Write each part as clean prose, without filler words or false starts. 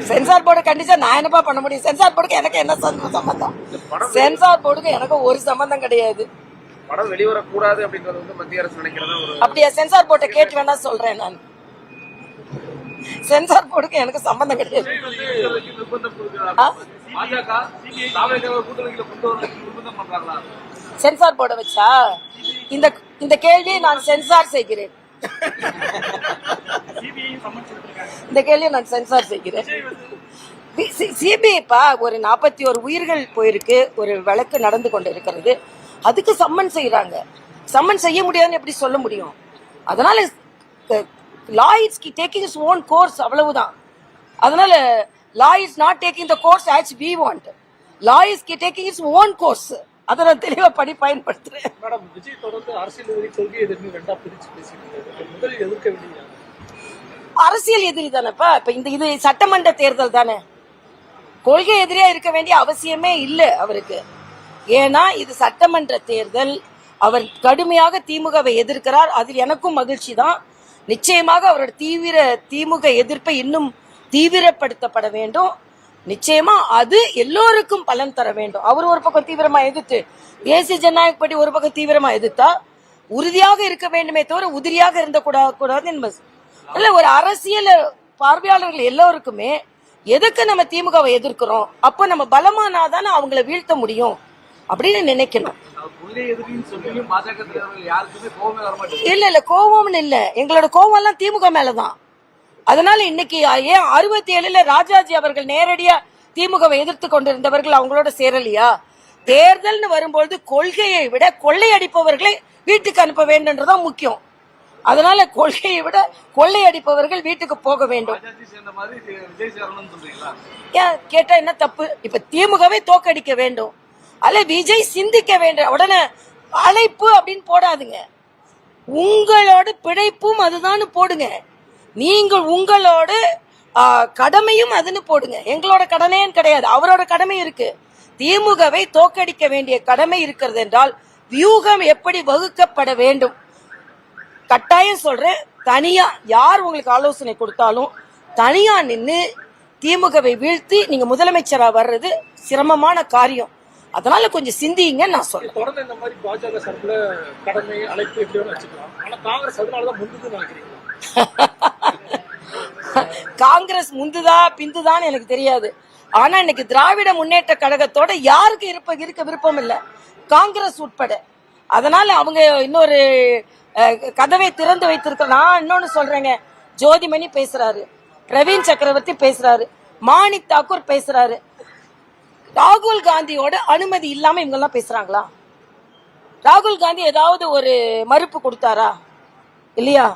Censor board கண்டிச்சா நான் என்னப்பா பண்ண முடியும்? சென்சார் போர்டுக்கு எனக்கு என்ன சம்பந்தம்? சென்சார் போர்டுக்கு எனக்கு ஒரு சம்பந்தம் கிடையாது. படம் வெளிவரக்கூடாது அப்படின்றது வந்து மத்திய அரசு நினைக்கிறதா ஒரு அப்படியே சென்சார் போர்ட்டை கேட்டு வேணா சொல்றேன். நான் சென்சார் போர்டுக்கு எனக்கு சம்பந்தம் கிடையாது. சென்சார் போர்டை வச்சா இந்த கேள்வியை நான் சென்சார் செய்கிறேன். இந்த கேள்வியை நான் சென்சார் செய்கிறேன். சிபிஐப்பா ஒரு 41 உயிர்கள் போயிருக்கு, ஒரு வழக்கு நடந்து கொண்டு இருக்கிறது. அதுக்கு சம்மன் செய்யறாங்க. சம்மன் செய்ய முடியாதுன்னு எப்படி சொல்ல முடியும்? அதனால law is taking its own course, அவ்வளவுதான். அதனால law is not taking the course as we want. Law is taking its own course. அதை நான் தெளிவா பயன்படுத்துறேன். மேடம், விஜய் தொடர்ந்து அரசியல் எதிரி கொள்கை எதிர்ப்பு ரெண்டா பிரிச்சு பேசிட்டு முதலில் எதிர்க்க வேண்டிய அரசியல் எதிரி தானேப்பா. இப்ப இது சட்டமன்ற தேர்தல் தானே. கொள்கை எதிரியா இருக்க வேண்டிய அவசியமே இல்லை அவருக்கு. ஏன்னா இது சட்டமன்ற தேர்தல். அவர் கடுமையாக திமுகவை எதிர்க்கிறார். அதில் எனக்கும் மகிழ்ச்சி தான். நிச்சயமாக அவரோட திமுக எதிர்ப்பை இன்னும் தீவிரப்படுத்தப்பட வேண்டும். நிச்சயமா அது எல்லோருக்கும் பலன் தர வேண்டும். அவர் ஒரு பக்கம் தீவிரமா எதிர்த்து தேசிய ஜனநாயக படி ஒரு பக்கம் தீவிரமா எதிர்த்தா உறுதியாக இருக்க வேண்டுமே தவிர உதிரியாக இருந்த கூடாது என்பது இல்ல. ஒரு அரசியல் பார்வையாளர்கள் எல்லோருக்குமே எதுக்கு நம்ம திமுகவை எதிர்க்கிறோம், அப்ப நம்ம பலமானாதானே அவங்கள வீழ்த்த முடியும் அப்படின்னு நினைக்கணும். இல்ல கோபம்னு இல்ல, எங்களோட கோபம் எல்லாம் திமுக மேலதான். அதனால இன்னைக்கு ஏன் 67ல ராஜாஜி அவர்கள் நேரடியா திமுகவை எதிர்த்து கொண்டிருந்தவர்கள் அவங்களோட சேரலையா? தேர்தல்னு வரும்போது கொள்கையை விட கொள்ளையடிப்பவர்களை வீட்டுக்கு அனுப்ப வேண்டும்ன்றதான் முக்கியம். அதனால கொள்கையை விட கொள்ளையடிப்பவர்கள் வீட்டுக்கு போக வேண்டும். கேட்டா என்ன தப்பு? இப்ப திமுகவை தோக்கடிக்க வேண்டும், அல்ல விஜய் சிந்திக்க வேண்டும். உடனே அழைப்பு அப்படின்னு போடாதுங்க. உங்களோட பிழைப்பும் அதுதான் போடுங்க. நீங்கள் உங்களோட கடமையும் அதுன்னு போடுங்க. எங்களோட கடமையும் கிடையாது, அவரோட கடமை இருக்கு. திமுகவை தோக்கடிக்க வேண்டிய கடமை இருக்கிறது என்றால் வியூகம் எப்படி வகுக்கப்பட வேண்டும் கட்டாயம் சொல்றேன். தனியா யார் உங்களுக்கு ஆலோசனை கொடுத்தாலும் தனியா நின்று திமுகவை வீழ்த்தி நீங்க முதலமைச்சரா வர்றது சிரமமான காரியம். அதனால கொஞ்சம் சிந்திங்க நான் சொல்றேன். தொடர்ந்து இந்த மாதிரி பாஜக சார்பில் கடமை அழைப்பு எப்படி வச்சுக்கலாம். ஆனா காங்கிரஸ் அதனாலதான் முந்துன்னு நினைக்கிறீங்க. காங்கிரஸ் முந்துதா பிந்துதான்னு எனக்கு தெரியாது. ஆனா இன்னைக்கு திராவிட முன்னேற்ற கழகத்தோட யாருக்கு இருக்க விருப்பம் இல்ல, காங்கிரஸ் உட்பட. அதனால அவங்க இன்னொரு கதவை திறந்து வைத்திருக்க. நான் இன்னொன்னு சொல்றேங்க, ஜோதிமணி பேசுறாரு, பிரவீன் சக்கரவர்த்தி பேசுறாரு, மாணிக் தாக்கூர் பேசுறாரு. ராகுல் காந்தியோட அனுமதி இல்லாம இவங்க எல்லாம் பேசுறாங்களா? ராகுல் காந்தி ஏதாவது ஒரு மறுப்பு கொடுத்தாரா? இல்லையா?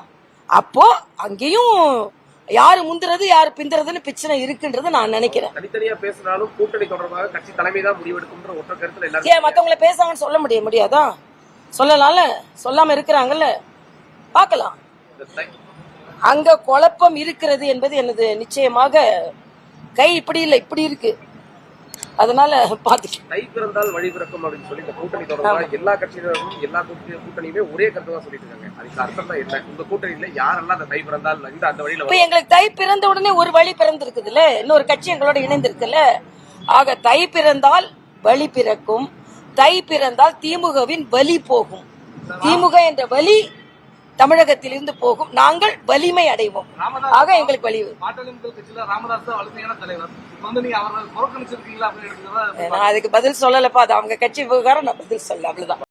அப்போ அங்கேயும் யாரு முந்துறது யாரு பிந்துறதுன்னு பிரச்சனை இருக்குன்றது நான் நினைக்கிறேன். தனித்தனியா பேசினாலும் கூட்டணி தொடர்பாக கட்சி தலைமை தான் முடிவெடுக்கும்ன்ற ஒற்றை கருத்துல எல்லாரும் ஏன் மத்தவங்களை பேசாங்கன்னு சொல்ல முடியாதா? சொல்லலாம்ல, சொல்லாம இருக்கிறாங்கல்ல, பார்க்கலாம். அங்க குழப்பம் இருக்கிறது என்பது எனது நிச்சயமாக. கை இப்படி இல்லை, இப்படி இருக்கு. அதனால பாத்துக்கலாம். தை பிறந்தால் வழி பிறக்கும் அப்படின்னு சொல்லி இந்த கூட்டணி தொடர்பாக எல்லா கட்சியினரும் எல்லா கூட்டணியுமே ஒரே கருத்து தான் சொல்லிட்டு இருக்காங்க. அதுக்கு அர்த்தம் தான் என்ன? உங்க கூட்டணியில யாரெல்லாம் அந்த தை பிறந்தால் அந்த வழியில இப்ப எங்களுக்கு தை பிறந்த உடனே ஒரு வழி பிறந்திருக்குதுல்ல, இன்னொரு கட்சி எங்களோட இணைந்திருக்குல்ல. ஆக தை பிறந்தால் வழி பிறக்கும், தை பிறந்தால் திமுகவின் வலி போகும். திமுக என்ற வலி தமிழகத்தில் இருந்து போகும், நாங்கள் வலிமை அடைவோம். ஆக எங்களுக்கு வலி. நான் அதுக்கு பதில் சொல்லலப்பா, அது அவங்க கட்சி விவகாரம், நான் பதில் சொல்ல, அவ்வளவுதான்.